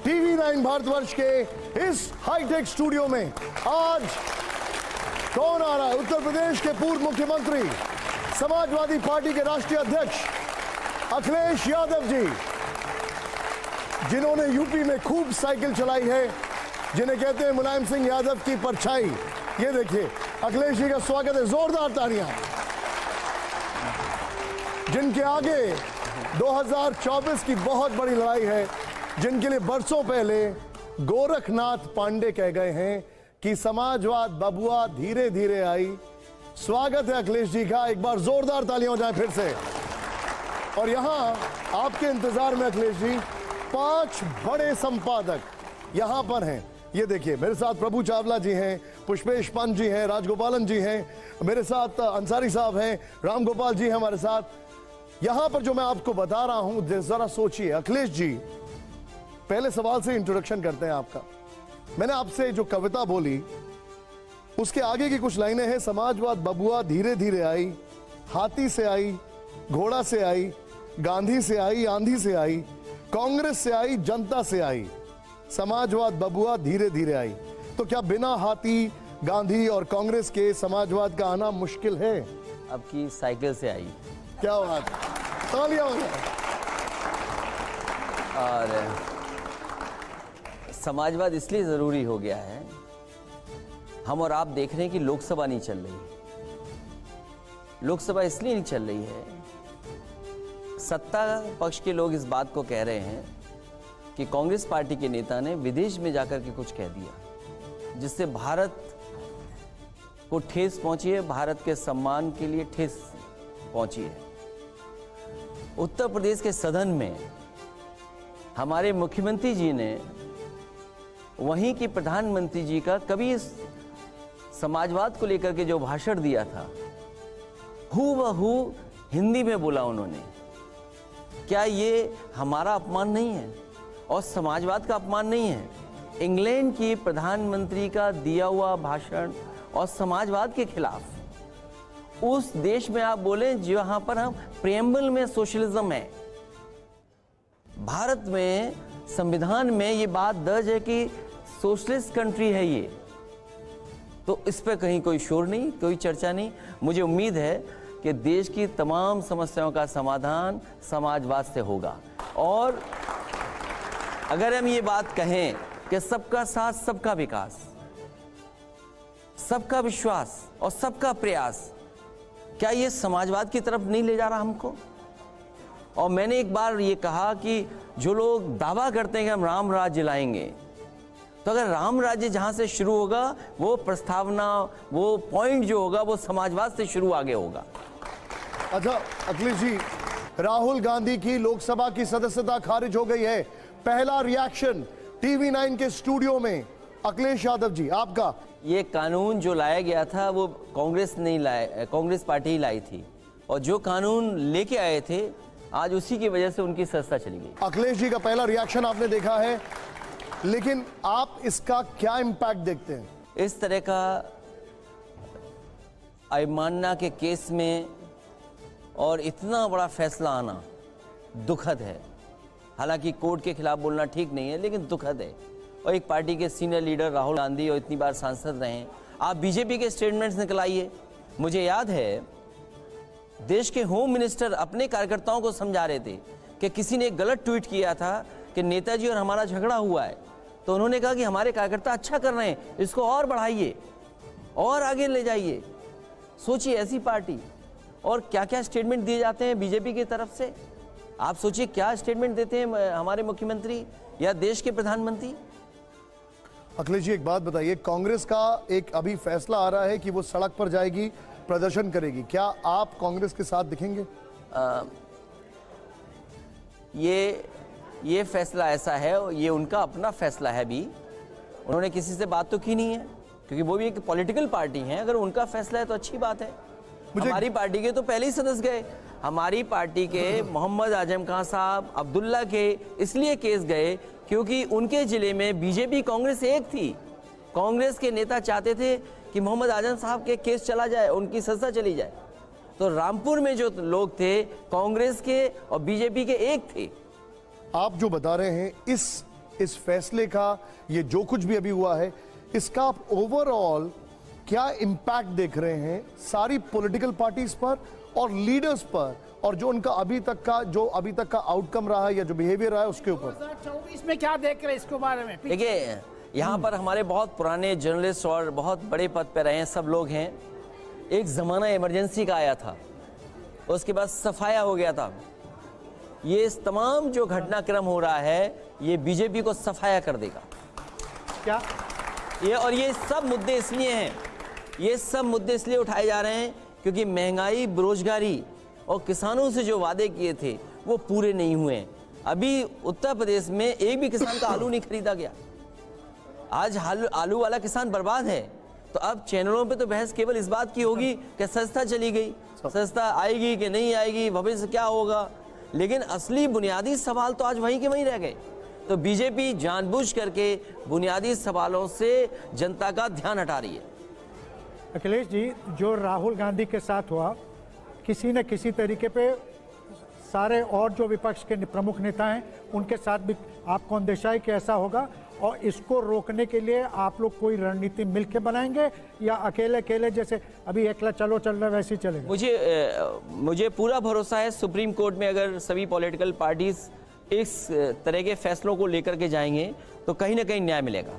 TV 9 Bharatvarsh के इस hi tech studio में आज कौन आ रहा है? उत्तर प्रदेश के पूर्व मुख्यमंत्री, समाजवादी पार्टी के राष्ट्रीय अध्यक्ष अखिलेश यादव जी, जिन्होंने यूपी में खूब साइकिल चलाई है, जिन्हें कहते हैं मुलायम सिंह यादव की परछाई। ये देखिए अखिलेश जी का स्वागत है, जोरदार तालियां। जिनके आगे 2024 की बहुत बड़ी लड़ाई है, जिनके लिए बरसों पहले गोरखनाथ पांडे कह गए हैं कि समाजवाद बबुआ धीरे धीरे आई। स्वागत है अखिलेश जी का, एक बार जोरदार तालियां हो जाए फिर से। और यहां आपके इंतजार में अखिलेश जी 5 बड़े संपादक यहां पर हैं। ये देखिए मेरे साथ प्रभु चावला जी हैं, पुष्पेश पंत जी हैं, राजगोपालन जी हैं, मेरे साथ अंसारी साहब हैं, राम गोपाल जी हैं हमारे साथ। यहां पर जो मैं आपको बता रहा हूं, जरा सोचिए। अखिलेश जी, पहले सवाल से इंट्रोडक्शन करते हैं आपका। मैंने आपसे जो कविता बोली उसके आगे की कुछ लाइनें हैं। समाजवाद बबुआ धीरे धीरे आई, हाथी से आई, घोड़ा से आई, गांधी से आई, आंधी से आई, कांग्रेस से आई, जनता से आई। समाजवाद बबुआ धीरे धीरे आई। तो क्या बिना हाथी, गांधी और कांग्रेस के समाजवाद का आना मुश्किल है? अब की साइकिल से आई। क्या बात, तालियां हो जाए। और समाजवाद इसलिए जरूरी हो गया है, हम और आप देख रहे हैं कि लोकसभा नहीं चल रही। लोकसभा इसलिए नहीं चल रही है, सत्ता पक्ष के लोग इस बात को कह रहे हैं कि कांग्रेस पार्टी के नेता ने विदेश में जाकर के कुछ कह दिया, जिससे भारत को ठेस पहुंची है, भारत के सम्मान के लिए ठेस पहुंची है। उत्तर प्रदेश के सदन में हमारे मुख्यमंत्री जी ने वहीं की प्रधानमंत्री जी का कभी इस समाजवाद को लेकर के जो भाषण दिया था, हूबहू हिंदी में बोला उन्होंने। क्या ये हमारा अपमान नहीं है और समाजवाद का अपमान नहीं है? इंग्लैंड की प्रधानमंत्री का दिया हुआ भाषण और समाजवाद के खिलाफ उस देश में आप बोले जहां पर हम प्रेम्बल में सोशलिज्म है। भारत में संविधान में ये बात दर्ज है कि सोशलिस्ट कंट्री है ये, तो इस पर कहीं कोई शोर नहीं, कोई चर्चा नहीं। मुझे उम्मीद है कि देश की तमाम समस्याओं का समाधान समाजवाद से होगा। और अगर हम ये बात कहें कि सबका साथ, सबका विकास, सबका विश्वास और सबका प्रयास, क्या ये समाजवाद की तरफ नहीं ले जा रहा हमको? और मैंने एक बार ये कहा कि जो लोग दावा करते हैं कि हम राम राज्य लाएंगे, तो अगर राम राज्य जहां से शुरू होगा, वो प्रस्तावना, वो पॉइंट जो होगा, वो समाजवाद से शुरू आगे होगा। अच्छा अखिलेश जी, राहुल गांधी की लोकसभा की सदस्यता खारिज हो गई है। पहला रिएक्शन टीवी 9 के स्टूडियो में अखिलेश यादव जी आपका। ये कानून जो लाया गया था वो कांग्रेस नहीं लाया, कांग्रेस पार्टी ही लाई थी, और जो कानून लेके आए थे आज उसी की वजह से उनकी सत्ता चली गई। अखिलेश जी का पहला रिएक्शन आपने देखा है, लेकिन आप इसका क्या इंपैक्ट देखते हैं? इस तरह का अवमानना के केस में और इतना बड़ा फैसला आना दुखद है। हालांकि कोर्ट के खिलाफ बोलना ठीक नहीं है, लेकिन दुखद है। और एक पार्टी के सीनियर लीडर राहुल गांधी और इतनी बार सांसद रहे, आप बीजेपी के स्टेटमेंट्स निकलाइए। मुझे याद है देश के होम मिनिस्टर अपने कार्यकर्ताओं को समझा रहे थे कि किसी ने एक गलत ट्वीट किया था कि नेताजी और हमारा झगड़ा हुआ है, तो उन्होंने कहा कि हमारे कार्यकर्ता अच्छा कर रहे हैं, इसको और बढ़ाइए और आगे ले जाइए। सोचिए ऐसी पार्टी, और क्या क्या स्टेटमेंट दिए जाते हैं बीजेपी की तरफ से। आप सोचिए क्या स्टेटमेंट देते हैं हमारे मुख्यमंत्री या देश के प्रधानमंत्री। अखिलेश जी एक बात बताइए, कांग्रेस का एक अभी फैसला आ रहा है कि वो सड़क पर जाएगी, प्रदर्शन करेगी। क्या आप कांग्रेस के साथ दिखेंगे? ये फैसला ऐसा है, ये उनका अपना फैसला है। भी उन्होंने किसी से बात तो की नहीं है, क्योंकि वो भी एक पॉलिटिकल पार्टी है। अगर उनका फैसला है तो अच्छी बात है। हमारी पार्टी के तो पहले ही सदस्य गए। हमारी पार्टी के मोहम्मद आजम खान साहब, अब्दुल्ला के इसलिए केस गए क्योंकि उनके जिले में बीजेपी कांग्रेस एक थी। कांग्रेस के नेता चाहते थे कि मोहम्मद आजम साहब के केस चला जाए, उनकी सजा चली जाए। तो रामपुर में जो लोग थे कांग्रेस के और बीजेपी के एक थे। आप जो बता रहे हैं, इस इस फैसले का, ये जो कुछ भी अभी हुआ है, इसका आप ओवरऑल क्या इम्पैक्ट देख रहे हैं सारी पॉलिटिकल पार्टीज पर और लीडर्स पर, और जो उनका अभी तक का आउटकम रहा है या जो बिहेवियर रहा है उसके ऊपर? 2024 में क्या देख रहे हैं इसके बारे में? देखिए, यहाँ पर हमारे बहुत पुराने जर्नलिस्ट और बहुत बड़े पद पे रहे हैं सब लोग हैं। एक ज़माना इमरजेंसी का आया था, उसके बाद सफाया हो गया था। ये इस तमाम जो घटनाक्रम हो रहा है, ये बीजेपी को सफाया कर देगा। क्या ये सब मुद्दे इसलिए हैं, ये सब मुद्दे इसलिए उठाए जा रहे हैं क्योंकि महंगाई, बेरोजगारी और किसानों से जो वादे किए थे वो पूरे नहीं हुए हैं। अभी उत्तर प्रदेश में एक भी किसान का आलू नहीं खरीदा गया। आज आलू वाला किसान बर्बाद है। तो अब चैनलों पे तो बहस केवल इस बात की होगी कि सस्ता चली गई, सस्ता आएगी कि नहीं आएगी, भविष्य क्या होगा, लेकिन असली बुनियादी सवाल तो आज वहीं के वहीं रह गए। तो बीजेपी जानबूझ करके बुनियादी सवालों से जनता का ध्यान हटा रही है। अखिलेश जी, जो राहुल गांधी के साथ हुआ, किसी न किसी तरीके पे सारे और जो विपक्ष के प्रमुख नेता हैं उनके साथ भी आपको अंदेशा है कि ऐसा होगा, और इसको रोकने के लिए आप लोग कोई रणनीति मिलकर बनाएंगे या अकेले अकेले जैसे अभी एकला चलो चल रहा है वैसे ही चलेगा? मुझे पूरा भरोसा है सुप्रीम कोर्ट में अगर सभी पॉलिटिकल पार्टीज इस तरह के फैसलों को लेकर के जाएंगे तो कहीं ना कहीं न्याय मिलेगा।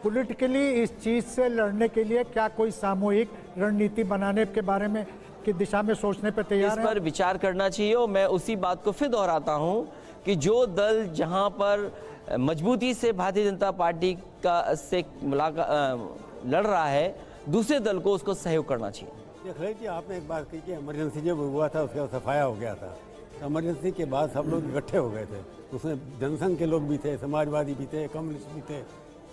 पॉलिटिकली इस चीज से लड़ने के लिए क्या कोई सामूहिक रणनीति बनाने के बारे में की दिशा में सोचने पर तैयार है? इस पर विचार करना चाहिए। और मैं उसी बात को फिर दोहराता हूं कि जो दल जहां पर मजबूती से भारतीय जनता पार्टी का से लड़ रहा है, दूसरे दल को उसको सहयोग करना चाहिए। अखिलेश जी, आपने एक बात कही कि इमरजेंसी जब हुआ था उसके बाद सफाया हो गया था। इमरजेंसी के बाद सब लोग इकट्ठे हो गए थे, उसमें जनसंघ के लोग भी थे, समाजवादी भी थे, कम्युनिस्ट भी थे।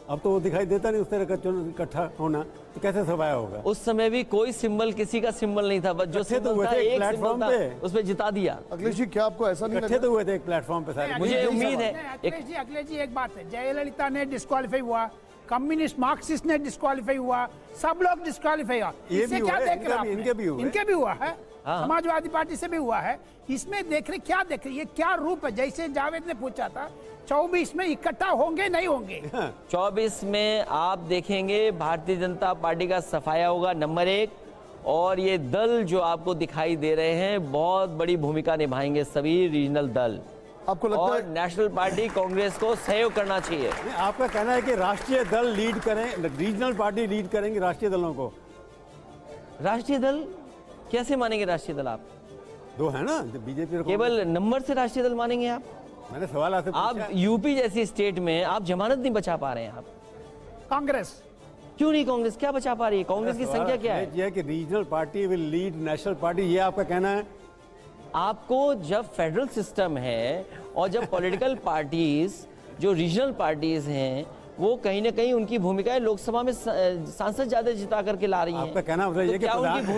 अब तो वो दिखाई देता नहीं उस तरह का इकट्ठा होना, तो कैसे सफाया होगा? उस समय भी कोई सिंबल, किसी का सिंबल नहीं था, बस जो सिंबल था एक प्लेटफॉर्म पे उस पे जिता दिया। अखिलेश जी, क्या आपको ऐसा नहीं इकट्ठे तो हुए थे एक प्लेटफॉर्म पे सारे? मुझे उम्मीद है। अखिलेश जी, एक बात है, जयललिता ने डिस्क्वालीफाई हुआ, कम्युनिस्ट मार्क्सिस्ट ने डिस्क्वालीफाई हुआ, सब लोग डिस्क्वालीफाई हुआ। इससे क्या देख रहे हैं? इनके भी हुआ है, समाजवादी पार्टी से भी हुआ है। इसमें देख रहे क्या देख रहे, ये क्या रूप है? जैसे जावेद ने पूछा था 24 में इकट्ठा होंगे नहीं होंगे? 24 में आप देखेंगे भारतीय जनता पार्टी का सफाया होगा, नंबर 1। और ये दल जो आपको दिखाई दे रहे हैं बहुत बड़ी भूमिका निभाएंगे, सभी रीजनल दल। आपको लगता और है नेशनल पार्टी कांग्रेस को सहयोग करना चाहिए? आपका कहना है कि राष्ट्रीय दल लीड करें, रीजनल पार्टी लीड करेंगे राष्ट्रीय दलों को? राष्ट्रीय दल कैसे मानेंगे? राष्ट्रीय दल आप दो है ना, बीजेपी केवल नंबर से राष्ट्रीय दल मानेंगे आप? मैंने सवाल आपसे आप यूपी जैसी स्टेट में आप जमानत नहीं बचा पा रहे हैं। आप कांग्रेस क्यों नहीं? कांग्रेस क्या बचा पा रही है? कांग्रेस की संख्या क्या है? यह कि regional party will lead national party, ये आपका कहना है? आपको जब फेडरल सिस्टम है और जब पॉलिटिकल पार्टीज जो रीजनल पार्टीज हैं वो कहीं ना कहीं उनकी भूमिका लोकसभा में सांसद ज्यादा जिता करके ला रही हैं। आपका कहना मतलब ये कि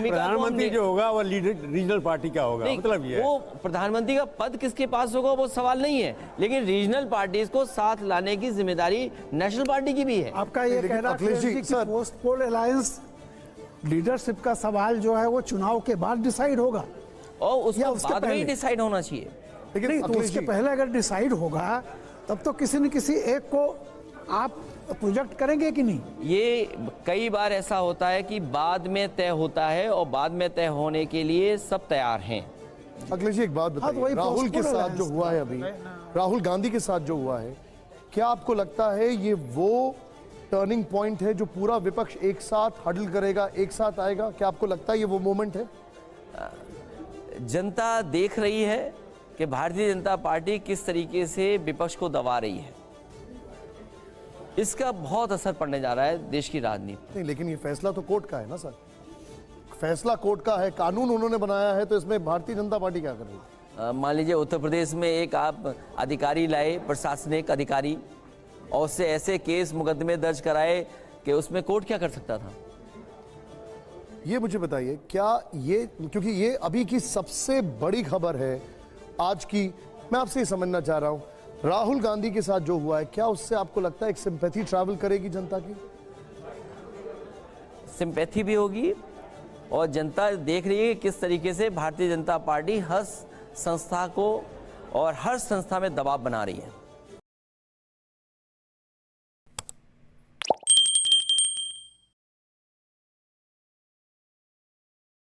प्रधानमंत्री जो होगा वो रीजनल पार्टी का होगा, मतलब ये वो प्रधानमंत्री का पद किसके पास होगा वो सवाल नहीं है, लेकिन रीजनल पार्टीज को साथ लाने की जिम्मेदारी नेशनल पार्टी की भी है। आपका ये कहना है कि पोस्ट पोल अलायंस लीडरशिप का सवाल जो है वो चुनाव के बाद डिसाइड होगा और उसके बाद में ही डिसाइड होना चाहिए। लेकिन तो उसके पहले अगर डिसाइड होगा तब तो किसी न किसी एक को आप प्रोजेक्ट करेंगे कि नहीं? ये कई बार ऐसा होता है कि बाद में तय होता है और बाद में तय होने के लिए सब तैयार हैं। अखिलेश जी, एक बात बताइए, राहुल के साथ जो हुआ है अभी, राहुल गांधी के साथ जो हुआ है, क्या आपको लगता है ये वो टर्निंग पॉइंट है जो पूरा विपक्ष एक साथ हडल करेगा, एक साथ आएगा? क्या आपको लगता है ये वो मोमेंट है? जनता देख रही है कि भारतीय जनता पार्टी किस तरीके से विपक्ष को दबा रही है, इसका बहुत असर पड़ने जा रहा है देश की राजनीति। नहीं, लेकिन ये फैसला तो कोर्ट का है ना सर, फैसला कोर्ट का है, कानून उन्होंने बनाया है, तो इसमें भारतीय जनता पार्टी क्या कर रही है? मान लीजिए उत्तर प्रदेश में एक आप अधिकारी लाए, प्रशासनिक अधिकारी, और उससे ऐसे केस मुकदमे दर्ज कराए कि उसमें कोर्ट क्या कर सकता था? ये मुझे बताइए, क्या ये, क्योंकि ये अभी की सबसे बड़ी खबर है आज की, मैं आपसे ये समझना चाह रहा हूं, राहुल गांधी के साथ जो हुआ है, क्या उससे आपको लगता है एक सिंपैथी ट्रैवल करेगी जनता की? सिंपैथी भी होगी और जनता देख रही है कि किस तरीके से भारतीय जनता पार्टी हर संस्था को और हर संस्था में दबाव बना रही है।